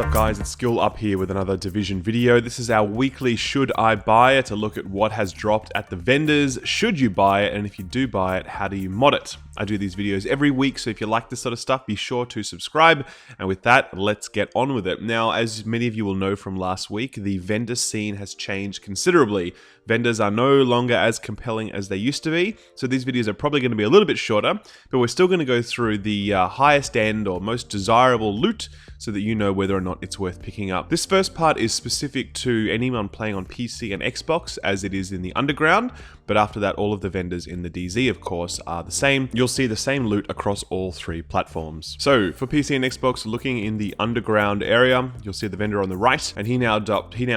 up guys, it's Skill Up here with another Division video. This is our weekly Should I Buy It? To look at what has dropped at the vendors. Should you buy it? And if you do buy it, how do you mod it? I do these videos every week, so if you like this sort of stuff, be sure to subscribe. And with that, let's get on with it. Now, as many of you will know from last week, the vendor scene has changed considerably. Vendors are no longer as compelling as they used to be, so these videos are probably going to be a little bit shorter, but we're still going to go through the highest end or most desirable loot so that you know whether or not it's worth picking up. This first part is specific to anyone playing on PC and Xbox, as it is in the Underground, but after that, all of the vendors in the DZ, of course, are the same. You'll see the same loot across all three platforms. So for PC and Xbox, looking in the Underground area, you'll see the vendor on the right, and he now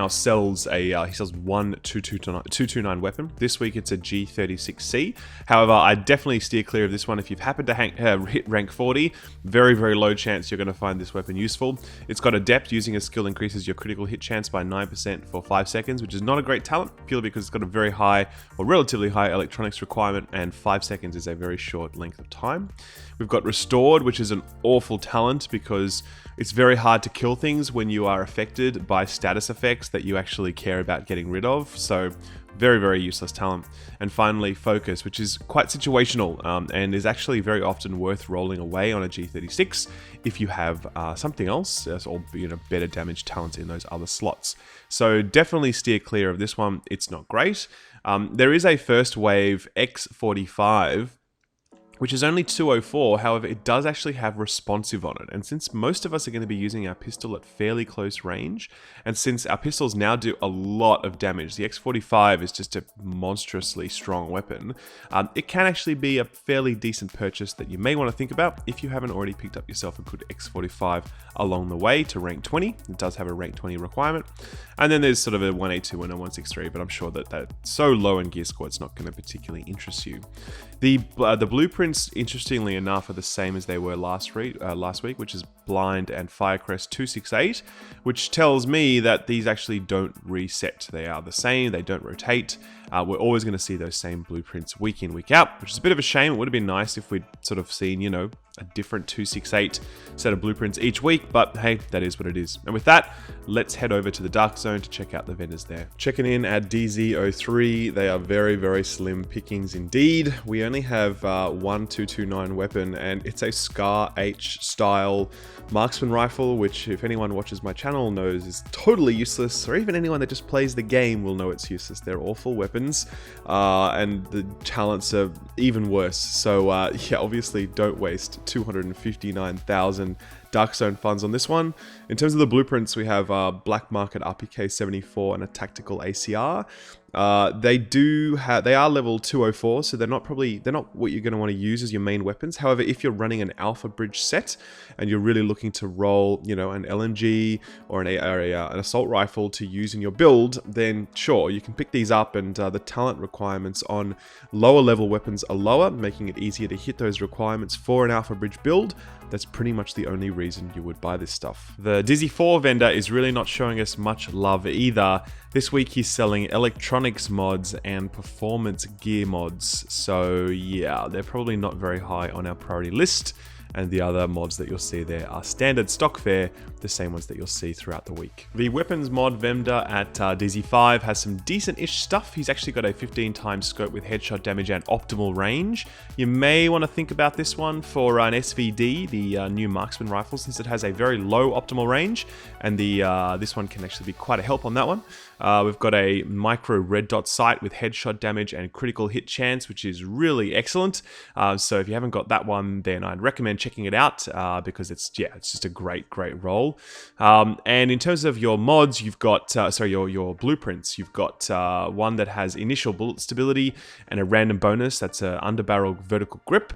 sells a he sells one 229 weapon. This week it's a G36C. However, I definitely steer clear of this one. If you've happened to hit rank 40, very low chance you're going to find this weapon useful. It's got Adept. Using a skill increases your critical hit chance by 9% for 5 seconds, which is not a great talent, purely because it's got a very high or relatively high electronics requirement, and 5 seconds is a very short length of time. We've got Restored, which is an awful talent because it's very hard to kill things when you are affected by status effects that you actually care about getting rid of. So very useless talent. And finally, Focus, which is quite situational and is actually very often worth rolling away on a G36 if you have something else or better damage talents in those other slots. So definitely steer clear of this one. It's not great. There is a first wave X45, which is only 204, however, it does actually have responsive on it. And since most of us are going to be using our pistol at fairly close range, and since our pistols now do a lot of damage, the X45 is just a monstrously strong weapon, it can actually be a fairly decent purchase that you may want to think about if you haven't already picked up yourself a good X45 along the way to rank 20. It does have a rank 20 requirement. And then there's sort of a 182 and a 163, but I'm sure that that's so low in gear score, it's not going to particularly interest you. The blueprints, interestingly enough, are the same as they were last week, which is Blind and Firecrest 268, which tells me that these actually don't reset. They are the same, they don't rotate. We're always going to see those same blueprints week in, week out, which is a bit of a shame. It would have been nice if we'd sort of seen, a different 268 set of blueprints each week, but hey, that is what it is. And with that, let's head over to the Darkzone to check out the vendors there. Checking in at DZ03, they are very slim pickings indeed. We only have one 229 weapon, and it's a Scar H style marksman rifle, which if anyone watches my channel knows is totally useless, or even anyone that just plays the game will know it's useless. They're awful weapons, and the talents are even worse. So yeah, obviously don't waste 259,000 Darkzone funds on this one. In terms of the blueprints, we have Black Market RPK 74 and a Tactical ACR. They are level 204, so they're not what you're going to want to use as your main weapons. However, if you're running an Alpha Bridge set and you're really looking to roll, an LMG or an assault rifle to use in your build, then sure, you can pick these up, and the talent requirements on lower level weapons are lower, making it easier to hit those requirements for an Alpha Bridge build. That's pretty much the only reason you would buy this stuff. The Dizzy 4 vendor is really not showing us much love either. This week he's selling electronics mods and performance gear mods. So yeah, they're probably not very high on our priority list. And the other mods that you'll see there are standard stock fare, the same ones that you'll see throughout the week. The weapons mod vendor at DZ5 has some decent-ish stuff. He's actually got a 15 times scope with headshot damage and optimal range. You may want to think about this one for an SVD, the new marksman rifle, since it has a very low optimal range, and this one can actually be quite a help on that one. We've got a micro red dot sight with headshot damage and critical hit chance, which is really excellent. So if you haven't got that one, then I'd recommend checking it out because it's just a great roll. And in terms of your mods, you've got your blueprints. You've got one that has initial bullet stability and a random bonus. That's an underbarrel vertical grip.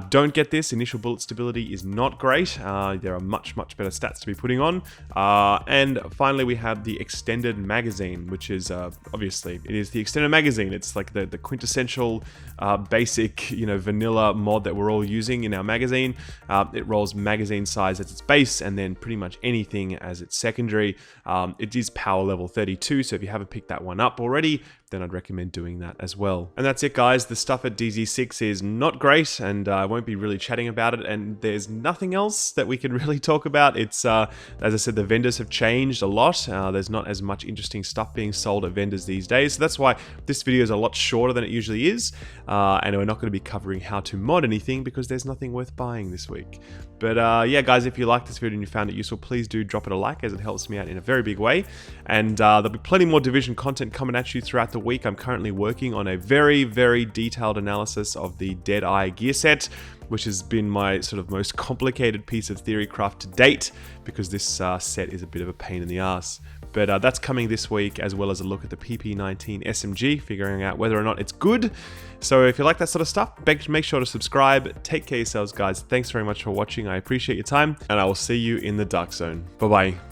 Don't get this. Initial bullet stability is not great. There are much better stats to be putting on. And finally, we have the extended magazine, which is obviously it is the extended magazine. It's like the quintessential basic vanilla mod that we're all using in our magazine. It rolls magazine size as its base and then pretty much anything as its secondary. It is power level 32, so if you haven't picked that one up already, then I'd recommend doing that as well. And that's it, guys. The stuff at DZ6 is not great, and I won't be really chatting about it, and there's nothing else that we can really talk about. It's, as I said, the vendors have changed a lot. There's not as much interesting stuff being sold at vendors these days, so that's why this video is a lot shorter than it usually is, and we're not going to be covering how to mod anything because there's nothing worth buying this week. But yeah, guys, if you liked this video and you found it useful, please do drop it a like, as it helps me out in a very big way. And there'll be plenty more Division content coming at you throughout the week. I'm currently working on a very, very detailed analysis of the Deadeye gear set, which has been my sort of most complicated piece of theorycraft to date, because this set is a bit of a pain in the ass. But that's coming this week, as well as a look at the PP19 SMG, figuring out whether or not it's good. So if you like that sort of stuff, make sure to subscribe. Take care of yourselves, guys. Thanks very much for watching. I appreciate your time, and I will see you in the Dark Zone. Bye-bye.